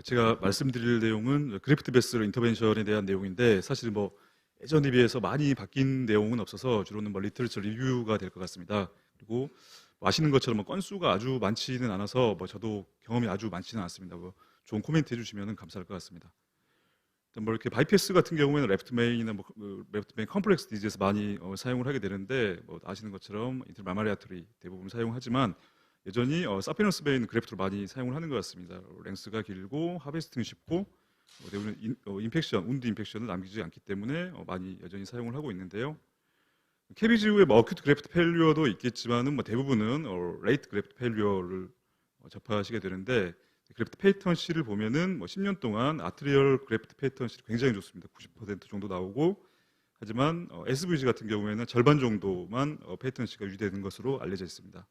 제가 말씀드릴 내용은 그래프트 베슬 인터벤션에 대한 내용인데 사실 뭐 예전에 비해서 많이 바뀐 내용은 없어서 주로는 뭐 리터처 리뷰가 될 것 같습니다. 그리고 뭐 아시는 것처럼 뭐 건수가 아주 많지는 않아서 뭐 저도 경험이 아주 많지는 않습니다. 뭐 좋은 코멘트 해주시면 감사할 것 같습니다. 뭐 이렇게 바이패스 같은 경우에는 레프트 메인이나 뭐 레프트 메인 컴플렉스 디지에서 많이 사용을 하게 되는데 뭐 아시는 것처럼 인텔 마마리아토리 대부분 사용하지만 여전히 사피너스 베인 그래프트를 많이 사용을 하는 것 같습니다. 랭스가 길고 하베스팅이 쉽고 대부분 임팩션, 운드 임팩션을 남기지 않기 때문에 많이 여전히 사용을 하고 있는데요. KBGU의 뭐 어큐트 그래프트 페일리어도 있겠지만은 뭐 대부분은 레이트 그래프트 페일리어를 접하시게 되는데 그래프트 패턴 C를 보면은 뭐 10년 동안 아트리얼 그래프트 패턴 C가 굉장히 좋습니다. 90% 정도 나오고 하지만 SVG 같은 경우에는 절반 정도만 패턴 C가 유지되는 것으로 알려져 있습니다.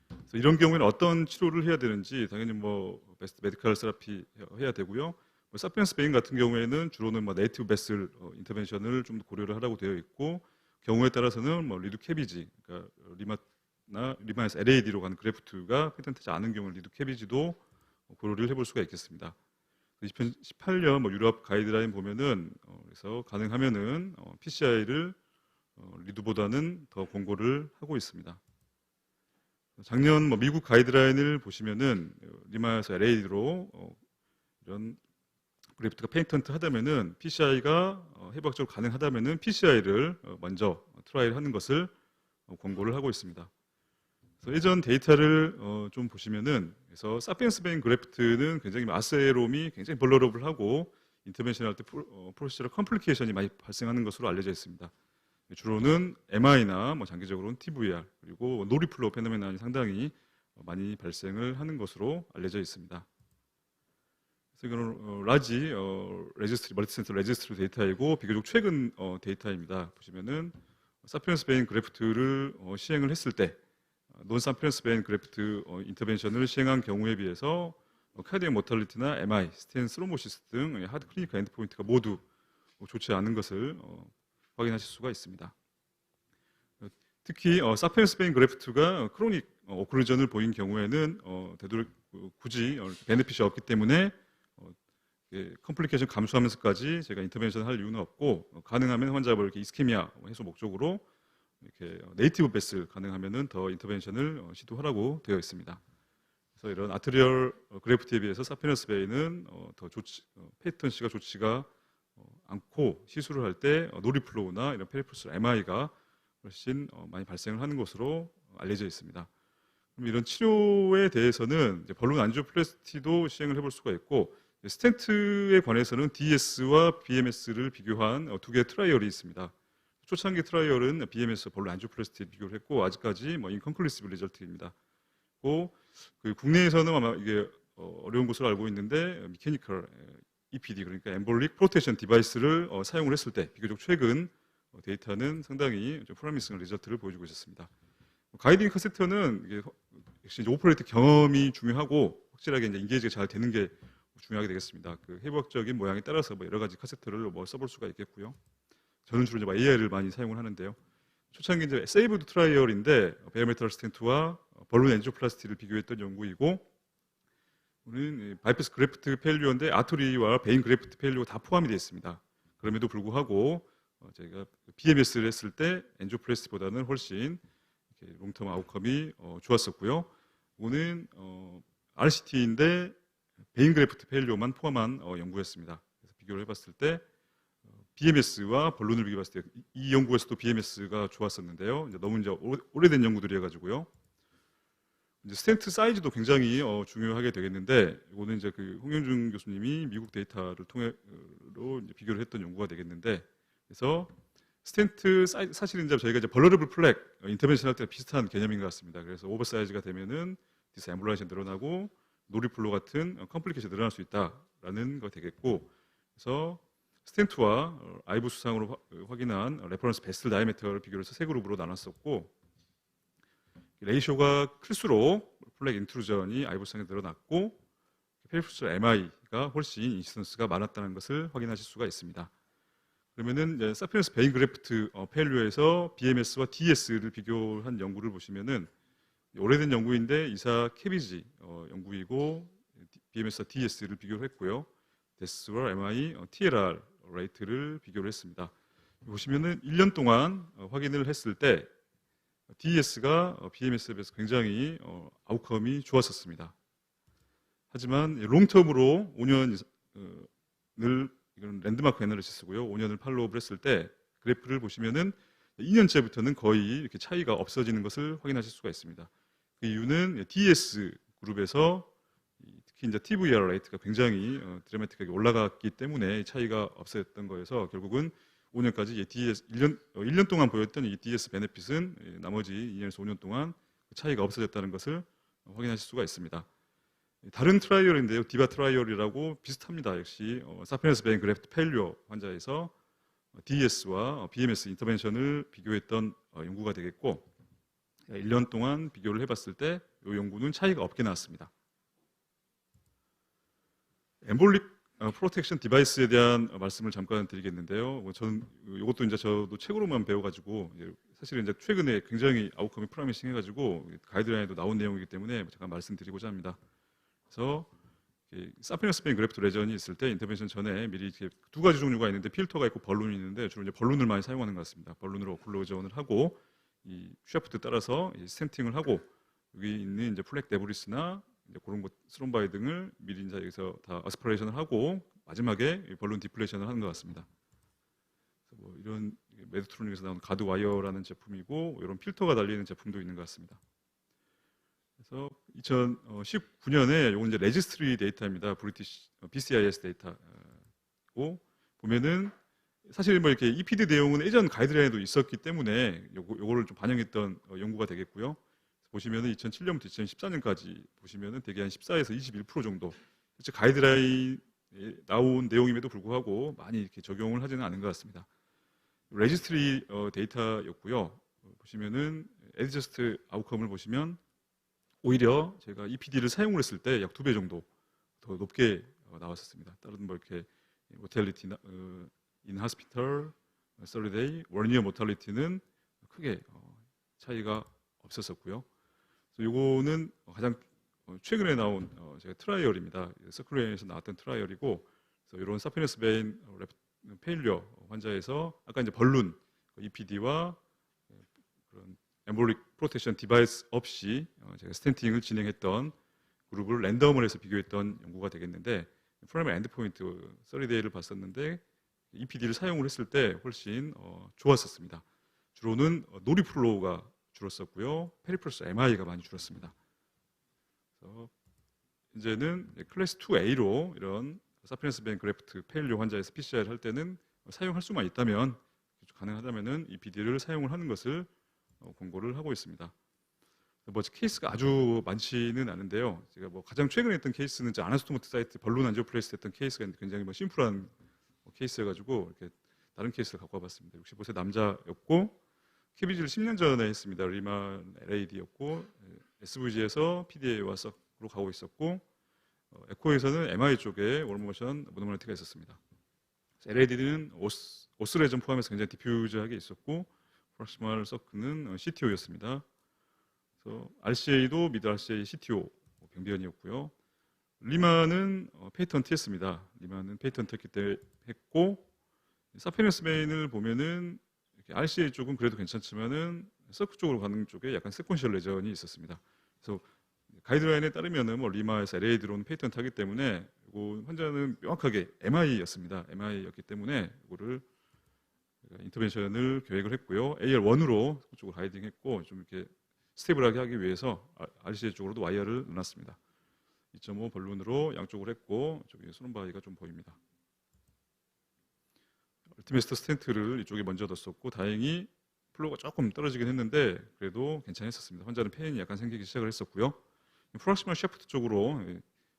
그래서 이런 경우에는 어떤 치료를 해야 되는지 당연히 뭐 베스트 메디컬 세라피 해야 되고요. 뭐 사피엔스 베인 같은 경우에는 주로는 뭐 네이티브 베슬 인터벤션을 좀 고려를 하라고 되어 있고 경우에 따라서는 뭐 리두 캐비지, 그러니까 리마에서 LAD로 가는 그래프트가 패턴트지 않은 경우는 리두 캐비지도 고려를 해볼 수가 있겠습니다. 2018년 뭐 유럽 가이드라인 보면은 그래서 가능하면은 PCI를 리두보다는 더 권고를 하고 있습니다. 작년 뭐 미국 가이드라인을 보시면은 리마에서 LAD로 이런 그래프트가 페이턴트 하다면은 PCI가 해부학적으로 가능하다면은 PCI를 먼저 트라이를 하는 것을 권고를 하고 있습니다. 그래서 예전 데이터를 좀 보시면은 그래서 사피엔스 베인 그래프트는 굉장히 아세롬이 굉장히 벌러러블하고 인터벤션 할 때 프로시저럴 컴플리케이션이 많이 발생하는 것으로 알려져 있습니다. 주로는 MI나 뭐 장기적으로는 TVR 그리고 노리플로우 페노메나이 상당히 많이 발생을 하는 것으로 알려져 있습니다. 그래서 이거는 라지 레지스트리 멀티센터 레지스트리 데이터이고 비교적 최근 데이터입니다. 보시면은 사피엔스 베인 그래프트를 시행을 했을 때 논 사피엔스 베인 그래프트 인터벤션을 시행한 경우에 비해서 카디액 모탈리티나 MI, 스텐 스로모시스 등 하드 클리니컬 엔드포인트가 모두 좋지 않은 것을 확인하실 수가 있습니다. 특히 사피엔스 베인 그래프트가 크로닉 오클루전을 보인 경우에는 되도록 굳이 베네핏이 없기 때문에 컴플리케이션 감수하면서까지 제가 인터벤션 할 이유는 없고 가능하면 환자분 이렇게 이스케미아 해소 목적으로 이렇게 네이티브 베슬 가능하면은 더 인터벤션을 시도하라고 되어 있습니다. 그래서 이런 아트리얼 그래프트에 비해서 사피너스 베인은 더 좋지, 패턴 C가 좋지가 않고 시술을 할 때 노리플로우나 이런 페리프스 MI가 훨씬 많이 발생을 하는 것으로 알려져 있습니다. 그럼 이런 치료에 대해서는 이제 벌룬 안지오플래스티도 시행을 해볼 수가 있고 스텐트에 관해서는 DS와 BMS를 비교한 두 개의 트라이얼이 있습니다. 초창기 트라이얼은 BMS 벌룬 안지오플래스티 비교를 했고 아직까지 뭐 인컨클루시브 리절트입니다. 그 국내에서는 아마 이게 어려운 것으로 알고 있는데 미케니컬 EPD 그러니까 엠볼릭 프로텍션 디바이스를 사용을 했을 때 비교적 최근 데이터는 상당히 좀 프로미싱한 리절트를 보여주고 있었습니다. 가이딩 카세터는 이게 역시 이제 오퍼레이터 경험이 중요하고 확실하게 이제 인게이지가 잘 되는 게 중요하게 되겠습니다. 그 해부학적인 모양에 따라서 뭐 여러 가지 카세터를 뭐 써볼 수가 있겠고요. 저는 주로 이제 AI를 많이 사용을 하는데요. 초창기 이제 세이브드 트라이얼인데 베어메탈 스텐트와 벌룬 엔지오플라스티를 비교했던 연구이고 우리는 바이패스 그래프트 페일리어인데 아토리와 베인 그래프트 페일리어가 다 포함이 되어 있습니다. 그럼에도 불구하고 저희가 BMS를 했을 때 엔지오플라스티보다는 훨씬 롱텀 아웃컴이 좋았었고요. 이거는 RCT인데 베인 그래프트 페일리어만 포함한 연구였습니다. 그래서 비교를 해봤을 때 BMS와 벌룬을 비교했을 때 이 연구에서도 BMS가 좋았었는데요. 이제 너무 이제 오래된 연구들이어 가지고요. 이제 스텐트 사이즈도 굉장히 중요하게 되겠는데 이거는 이제 그 홍영준 교수님이 미국 데이터를 통해로 이제 비교를 했던 연구가 되겠는데 그래서 스텐트 사이즈 사실은 이제 저희가 이제 벌러러블 플렉 인터벤션 할 때 비슷한 개념인 것 같습니다. 그래서 오버 사이즈가 되면은 디스엠블라이션 늘어나고 노리플로 같은 컴플리케이션 늘어날 수 있다라는 거 되겠고 그래서 스텐트와 아이브 수상으로 확인한 레퍼런스 베슬 다이아미터를 비교를 해서 세 그룹으로 나눴었고 레이쇼가 클수록 플렉 인트루전이 아이브 수상에 늘어났고 페리프스 MI가 훨씬 인시던스가 많았다는 것을 확인하실 수가 있습니다. 그러면은 사피엔스 베인 그래프트 페일리어에서 BMS와 DS를 비교한 연구를 보시면은 오래된 연구인데 이사 캐비지 연구이고 BMS와 DS를 비교를 했고요. 데스와 MI, TLR 레이트를 비교를 했습니다. 보시면은 1년 동안 확인을 했을 때 DS가 BMS에 비해서 굉장히 아웃컴이 좋았었습니다. 하지만 롱텀으로 5년을 이건 랜드마크 애널리시스고요. 5년을 팔로우업을 했을 때 그래프를 보시면은 2년째부터는 거의 이렇게 차이가 없어지는 것을 확인하실 수가 있습니다. 그 이유는 DS 그룹에서 특히 이제 TVR 레이트가 굉장히 드라마틱하게 올라갔기 때문에 차이가 없었던 거여서 결국은 5년까지 DS 1년 동안 보였던 이 DS 베네핏은 나머지 2년에서 5년 동안 차이가 없어졌다는 것을 확인하실 수가 있습니다. 다른 트라이얼인데요. 디바 트라이얼이라고 비슷합니다. 역시 사피엔스 베인 그래프트 페일리어 환자에서 DS와 BMS 인터벤션을 비교했던 연구가 되겠고 1년 동안 비교를 해봤을 때 이 연구는 차이가 없게 나왔습니다. 엠볼릭 프로텍션 디바이스에 대한 말씀을 잠깐 드리겠는데요. 저는 이것도 이제 저도 책으로만 배워가지고 사실은 이제 최근에 굉장히 아웃컴이 프로미싱해가지고 가이드라인에도 나온 내용이기 때문에 잠깐 말씀드리고자 합니다. 그래서 사피엔스 베인 그래프트 레전이 있을 때 인터벤션 전에 미리 이렇게 두 가지 종류가 있는데 필터가 있고 벌룬이 있는데 주로 이제 벌룬을 많이 사용하는 것 같습니다. 벌룬으로 오클루전을 하고 이 샤프트 따라서 스탬팅을 하고 여기 있는 이제 플렉 데브리스나 이제 그런 것 스론바이 등을 미리 이제 여기서 다 아스퍼레이션을 하고 마지막에 벌룬 디플레이션을 하는 것 같습니다. 그래서 뭐 이런 메드트로닉에서 나온 가드 와이어라는 제품이고 이런 필터가 달리는 제품도 있는 것 같습니다. 그래서 2019년에 이건 이제 레지스트리 데이터입니다. 브리티시 BCIS 데이터고 보면은 사실 뭐 이렇게 EPD 내용은 예전 가이드라인에도 있었기 때문에 요거를 좀 반영했던 연구가 되겠고요. 보시면은 2007년부터 2014년까지 보시면은 대개 한 14에서 21% 정도 실제 가이드라인에 나온 내용임에도 불구하고 많이 이렇게 적용을 하지는 않은 것 같습니다. 레지스트리 데이터였고요. 보시면은 애드저스트 아웃컴을 보시면 오히려 제가 EPD를 사용을 했을 때 약 2배 정도 더 높게 나왔었습니다. 다른 뭐 이렇게 모탈리티 인 하스피털, 서리데이, 월니어 모탈리티는 크게 차이가 없었었고요. 이거는 가장 최근에 나온 제가 트라이얼입니다. 서클레인에서 나왔던 트라이얼이고, 그래서 이런 사피엔스 베인 페일리어 환자에서 아까 이제 벌룬 EPD와 그런 엠볼릭 프로텍션 디바이스 없이 제가 스탠팅을 진행했던 그룹을 랜덤을 해서 비교했던 연구가 되겠는데 프라이머리 엔드포인트 30데이를 봤었는데 EPD를 사용을 했을 때 훨씬 좋았었습니다. 주로는 노리플로우가 줄었었고요. 페리플러스 MI가 많이 줄었습니다. 그래서 이제는 클래스 2A로 이런 사피엔스 베인 그래프트 페일리어 환자에서 PCR 할 때는 사용할 수만 있다면 가능하다면은 EPD를 사용을 하는 것을 권고를 하고 있습니다. 뭐 케이스가 아주 많지는 않은데요. 제가 뭐 가장 최근에 했던 케이스는 아나스토모트 사이트 벌룬 안지오플레이스 했던 케이스가 굉장히 뭐 심플한 케이스여가지고 이렇게 다른 케이스를 갖고 와봤습니다. 65세 남자였고 KBG를 10년 전에 했습니다. 리만 LAD였고 SVG에서 PDA와 썩으로 가고 있었고 에코에서는 MI 쪽에 월모션 모노멀티가 있었습니다. LAD는 오스레전 포함해서 굉장히 디퓨즈하게 있었고 프락시멀 서크는 CTO였습니다. 그래서 RCA도 미드 RCA CTO 병변이었고요. 리만은 페이턴트였습니다. 리만은 페이턴트였기 때문에 했고 사피엔스 베인을 보면은 RCA 쪽은 그래도 괜찮지만은 서크 쪽으로 가는 쪽에 약간 세퀀셜 레전이 있었습니다. 그래서 가이드라인에 따르면은 뭐 리마에서 LA 들어온 페이턴트하기 때문에 이거 환자는 명확하게 MI였습니다. MI였기 때문에 이거를 인터벤션을 계획을 했고요. AR1으로 쪽으로 가이딩했고 좀 이렇게 스테이블하게 하기 위해서 RCA 쪽으로도 와이어를 넣어놨습니다. 2.5 벌룬으로 양쪽을 했고 저기 소름바위가 좀 보입니다. 얼티메스터 스텐트를 이쪽에 먼저 넣었었고 다행히 플로우가 조금 떨어지긴 했는데 그래도 괜찮았었습니다. 환자는 페인이 약간 생기기 시작을 했었고요. 프락시멀 샤프트 쪽으로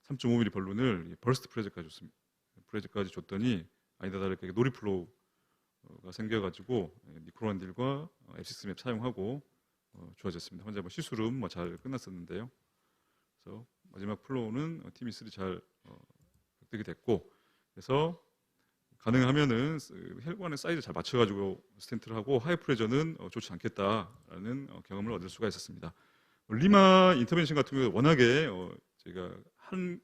3.5mm 벌룬을 버스트 프레즈까지 줬더니 아니다 다르게 노리 플로우가 생겨가지고 니크로안딜과 앱시스맵 사용하고 좋아졌습니다. 환자 뭐 시술은 뭐 잘 끝났었는데요. 그래서 마지막 플로우는 TB3 잘 획득이 됐고 그래서 가능하면은 혈관의 사이즈 잘 맞춰가지고 스텐트를 하고 하이 프레저는 좋지 않겠다라는 경험을 얻을 수가 있었습니다. 리마 인터벤션 같은 경우 워낙에 제가 한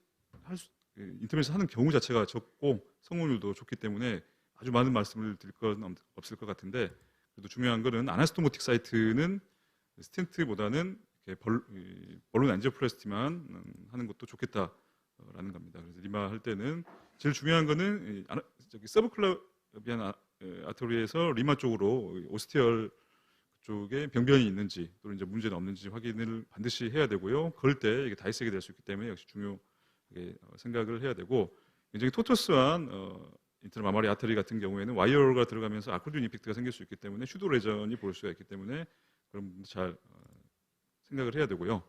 인터넷에서 하는 경우 자체가 적고 성공률도 좋기 때문에 아주 많은 말씀을 드릴 건 없을 것 같은데, 그래도 중요한 거는 아나스토모틱 사이트는 스텐트보다는 이렇게 벌룬 안지오플라스티만 하는 것도 좋겠다라는 겁니다. 그래서 리마 할 때는 제일 중요한 거는 저기 서브클라비안 아토리에서 리마 쪽으로 오스티얼 쪽에 병변이 있는지 또는 이제 문제는 없는지 확인을 반드시 해야 되고요. 그럴 때 이게 다이색이 될 수 있기 때문에 역시 중요하게 생각을 해야 되고, 굉장히 토토스한 인터널 마마리 아터리 같은 경우에는 와이어가 들어가면서 아코디온 이펙트가 생길 수 있기 때문에 슈도 레전이 볼 수가 있기 때문에 그런 부분도 잘 생각을 해야 되고요.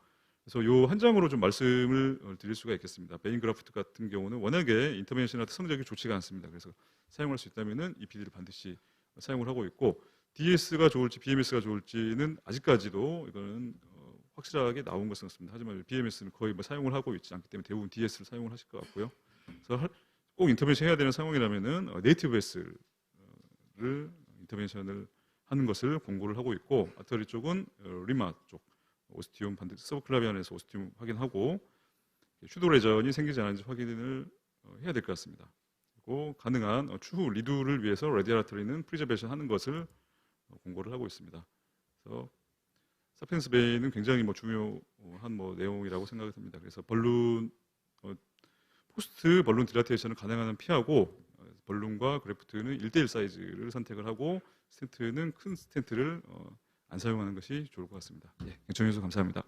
그래서 요 한 장으로 좀 말씀을 드릴 수가 있겠습니다. 베인 그라프트 같은 경우는 워낙에 인터벤션한테 성적이 좋지가 않습니다. 그래서 사용할 수 있다면은 이 PD를 반드시 사용을 하고 있고, DS가 좋을지 BMS가 좋을지는 아직까지도 이거는 확실하게 나온 것은 없습니다. 하지만 BMS는 거의 뭐 사용을 하고 있지 않기 때문에 대부분 DS를 사용을 하실 것 같고요. 그래서 꼭 인터벤션 해야 되는 상황이라면은 네이티브 S를 인터벤션을 하는 것을 권고를 하고 있고, 아터리 쪽은 리마 쪽 오스티움 반드시 서브클라비안에서 오스티움 확인하고 슈도 레전이 생기지 않은지 확인을 해야 될 것 같습니다. 그리고 가능한 추후 리두를 위해서 레디알 아터리는 프리저베이션 하는 것을 공고를 하고 있습니다. 그래서 사피엔스 베이는 굉장히 중요한 내용이라고 생각이 듭니다. 그래서 포스트 벌룬 딜라테이션을 가능한 한 피하고 벌룬과 그래프트는 1대1 사이즈를 선택을 하고 스텐트는 큰 스텐트를 안 사용하는 것이 좋을 것 같습니다. 예, 경청해 주셔서 감사합니다.